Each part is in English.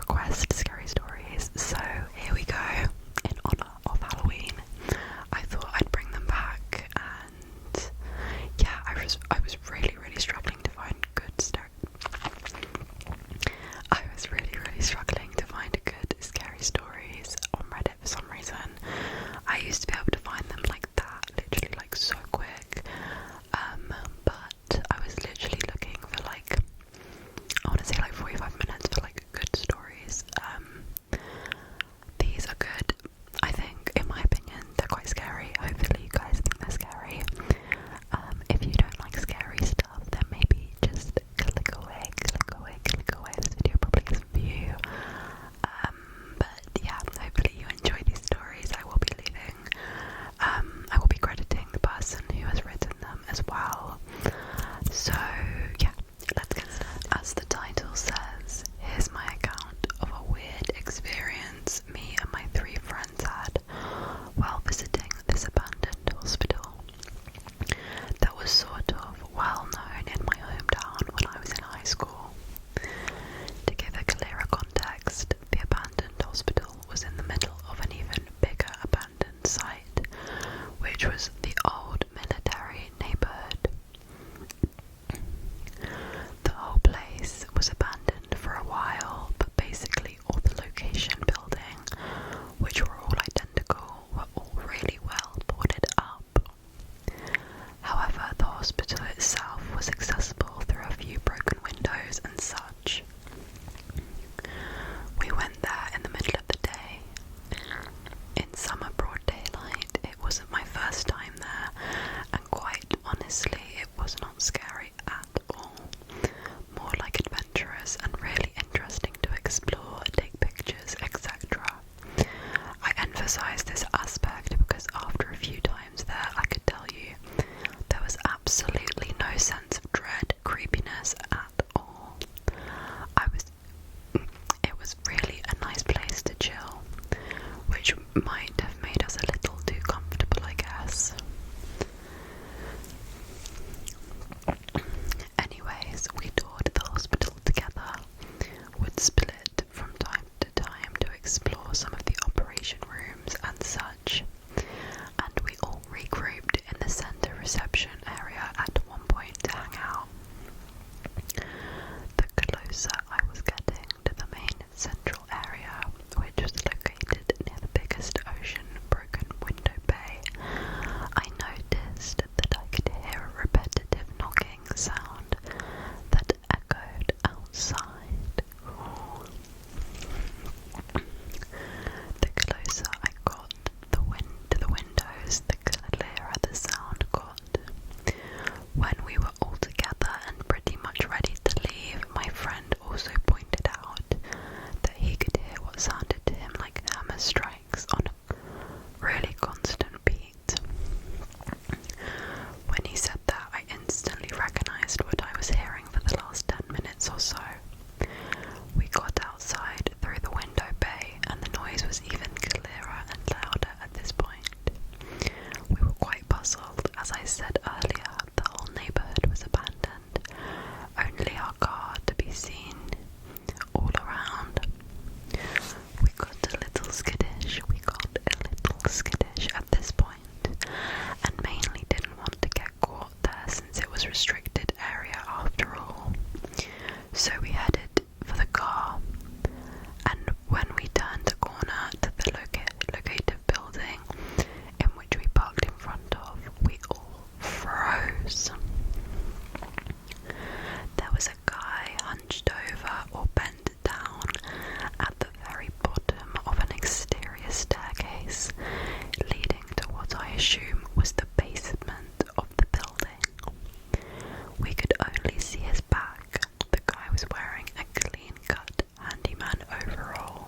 request scary stories, so here we go. In honour of Halloween, I thought I'd bring them back, and yeah, I was really struggling to find scary stories on Reddit for some reason. I used to be able to find them like that, literally like so quick. But I was literally looking for like, I want to say like 45 minutes for like good stories. These are good. I think, in my opinion, they're quite scary. Hopefully you guys think they're scary. If you don't like scary stuff, then maybe just click away. This video probably isn't for you. But yeah, hopefully you enjoy these stories. I will be crediting the person who has written them as well. So yeah, let's get started. As the title says, here's my account of a weird experience me and my 3 friends had while visiting this abandoned hospital that was sort of well known in my hometown when I was in high school. To give a clearer context, the abandoned hospital was in the middle of an even bigger abandoned site, which was the old military neighbourhood. The whole place was abandoned for a while, but basically all the location building, which were all identical, were all really well boarded up. However, the hospital itself was accessible through a few broken windows and such. We went there in the middle of the day. In summer broad daylight. It wasn't my first time there, and quite honestly, it was not scary at all. More like adventurous and really interesting to explore, take pictures, etc. I emphasize this aspect because after a few times there, I could tell you there was absolutely no sense of dread, creepiness at all. It was really a nice place to chill, which might have made us a little too comfortable, I guess. Anyways, we toured the hospital together, would split from time to time to explore some of the operation rooms and such, and we all regrouped in the centre reception area at one point to hang out. The closer I was getting to the main central area, which was located near the biggest ocean broken window bay, I noticed that I could hear a repetitive knocking sound that echoed outside. The closer I got to the windows, the clearer the sound got. When we were all together and pretty much ready to leave, my friend also pointed out that he could hear what sounded to him like hammer strikes on a really constant beat. When he said that, I instantly recognised what I was hearing for the last 10 minutes or so. We got outside through the window bay, and the noise was even clearer and louder at this point. We were quite puzzled. As I said earlier, the whole neighbourhood was abandoned, only our car to be seen all around. We got a little skittish at this point, and mainly didn't want to get caught there since it was restricted area after all. So we headed for the car, and when we turned the corner to the locative building in which we parked in front of, we all froze. There was a guy hunched over or bent down at the very bottom of an exterior staircase leading to what I assume was the basement of the building. We could only see his back. The guy was wearing a clean-cut handyman overall,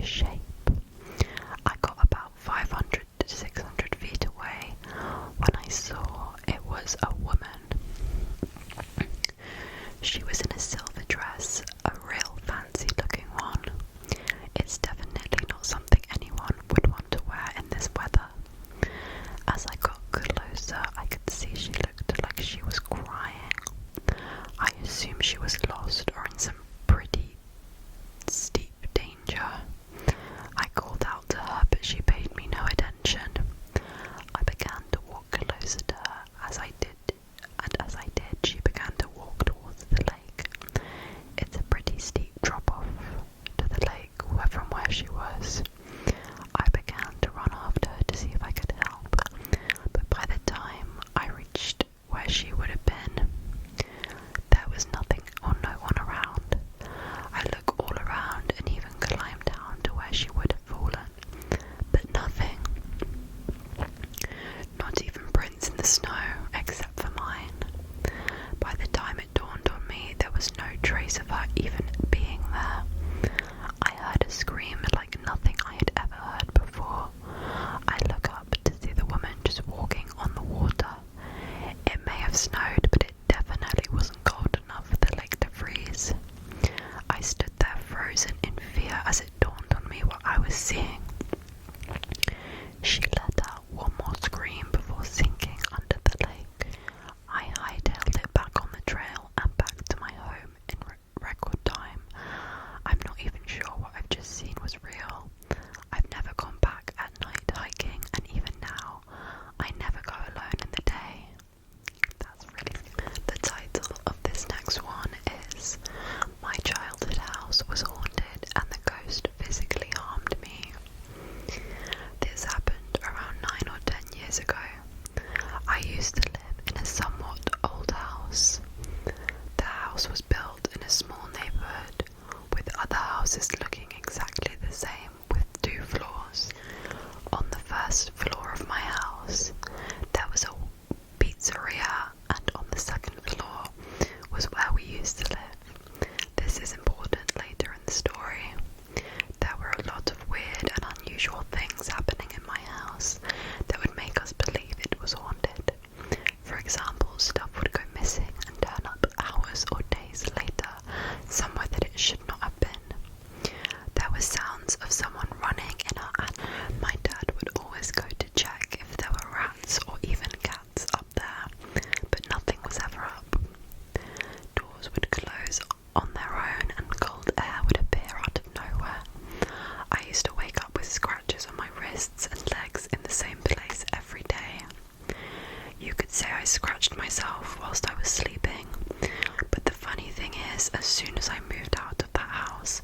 shape. I got about 500 to 600 feet away when I saw it was a woman. She was in a silver dress, a real fancy looking one. It's definitely not something anyone would want to wear in this weather. As I got closer, I could see she looked like she was crying. I assume she was lost or in some pretty steep danger. I called out to her, but she paid me no attention. I began to walk closer to her as I did, she began to walk towards the lake. It's a pretty steep drop off to the lake from where she was. I began to run after her to see if I could help, but by the time I reached where she would have been, there was nothing or no one around. I looked all around and even climbed down to where she would have fallen, but nothing. Not even prints in the snow, except for mine. By the time it dawned on me, there was no trace of her even being there. I heard a scream like nothing I had ever heard before. I look up to see the woman just walking on the water. It may have snowed, but it definitely wasn't cold enough for the lake to freeze. I stood there frozen in fear as it dawned on me what I was seeing. She let out one more scream before sinking under the lake. I hightailed it back on the trail and back to my home in record time. I'm not even sure what I've just seen was real. I've never gone back at night hiking, and even now, I never go alone in the day. That's really good. The title of this next one is My Childhood House Was Haunted and the Ghost Physically Harmed Me. This happened around 9 or 10 years ago. I used to live in a somewhat old house. The house was built in a small neighborhood with other houses looking exactly the same with 2 floors. On the first floor of my house, there was a pizzeria, and on the second floor was where we used to live. This is important later in the story. There were a lot of weird and unusual things happening in my house that would make us believe it was haunted. For example, stuff would go missing and turn up hours or days later, somewhere that it should not have been. There were sounds of someone running in our attic. My dad would always go to check if there were rats or even cats up there, but nothing was ever up. Doors would close on their own and cold air would appear out of nowhere. I used to wake up with scratches on my wrists and legs in the same place every day. You could say I scratched myself whilst I was sleeping, but the funny thing is, as soon as I moved out of that house,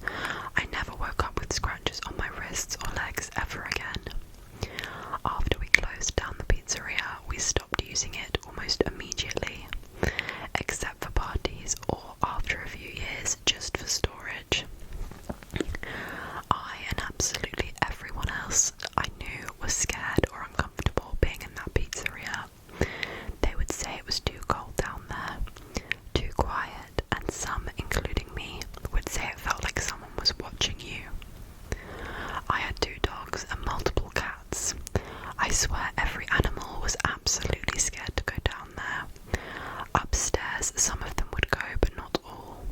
I never woke up with scratches on my wrists or legs ever again. After we closed down the pizzeria, we stopped using it almost immediately, except for parties or after a few years just for storage. I and absolutely everyone else I knew was scared or uncomfortable being in that pizzeria. They would say it was too cold down there, too quiet, and some, including me, would say it felt like someone was watching you. I had 2 dogs and multiple cats. I swear every animal was absolutely scared to go down there. Upstairs, some of them would go, but not all.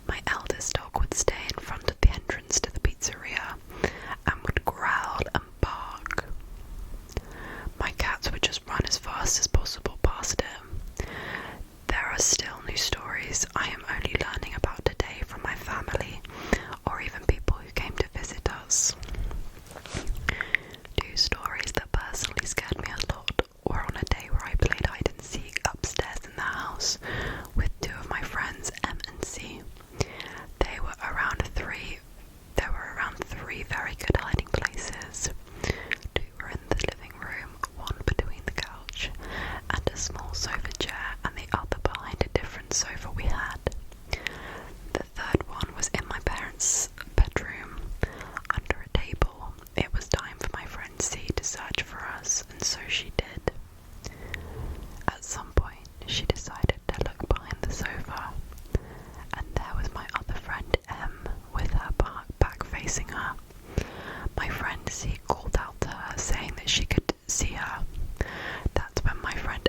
My eldest dog would stay in front of the entrance to the pizzeria and would growl and bark. My cats would just run as fast as possible past him. There are still new stories I am only learning about today from my family or even people who came to visit us. 2 stories that personally scared me a lot were on a day where I played hide and seek upstairs in the house with 2 of my friends, M and C. There were around 3 very good hiding places. 2 were in the living room, 1 between the couch and a small sofa chair, and the other behind a different sofa we had. The third one was in my parents' bedroom, under a table. It was time for my friend C to search for us, and so she did. At some point, she decided to look behind the sofa, and there was my other friend M with her back facing her. my friend C called out to her saying that she could see her. That's when my friend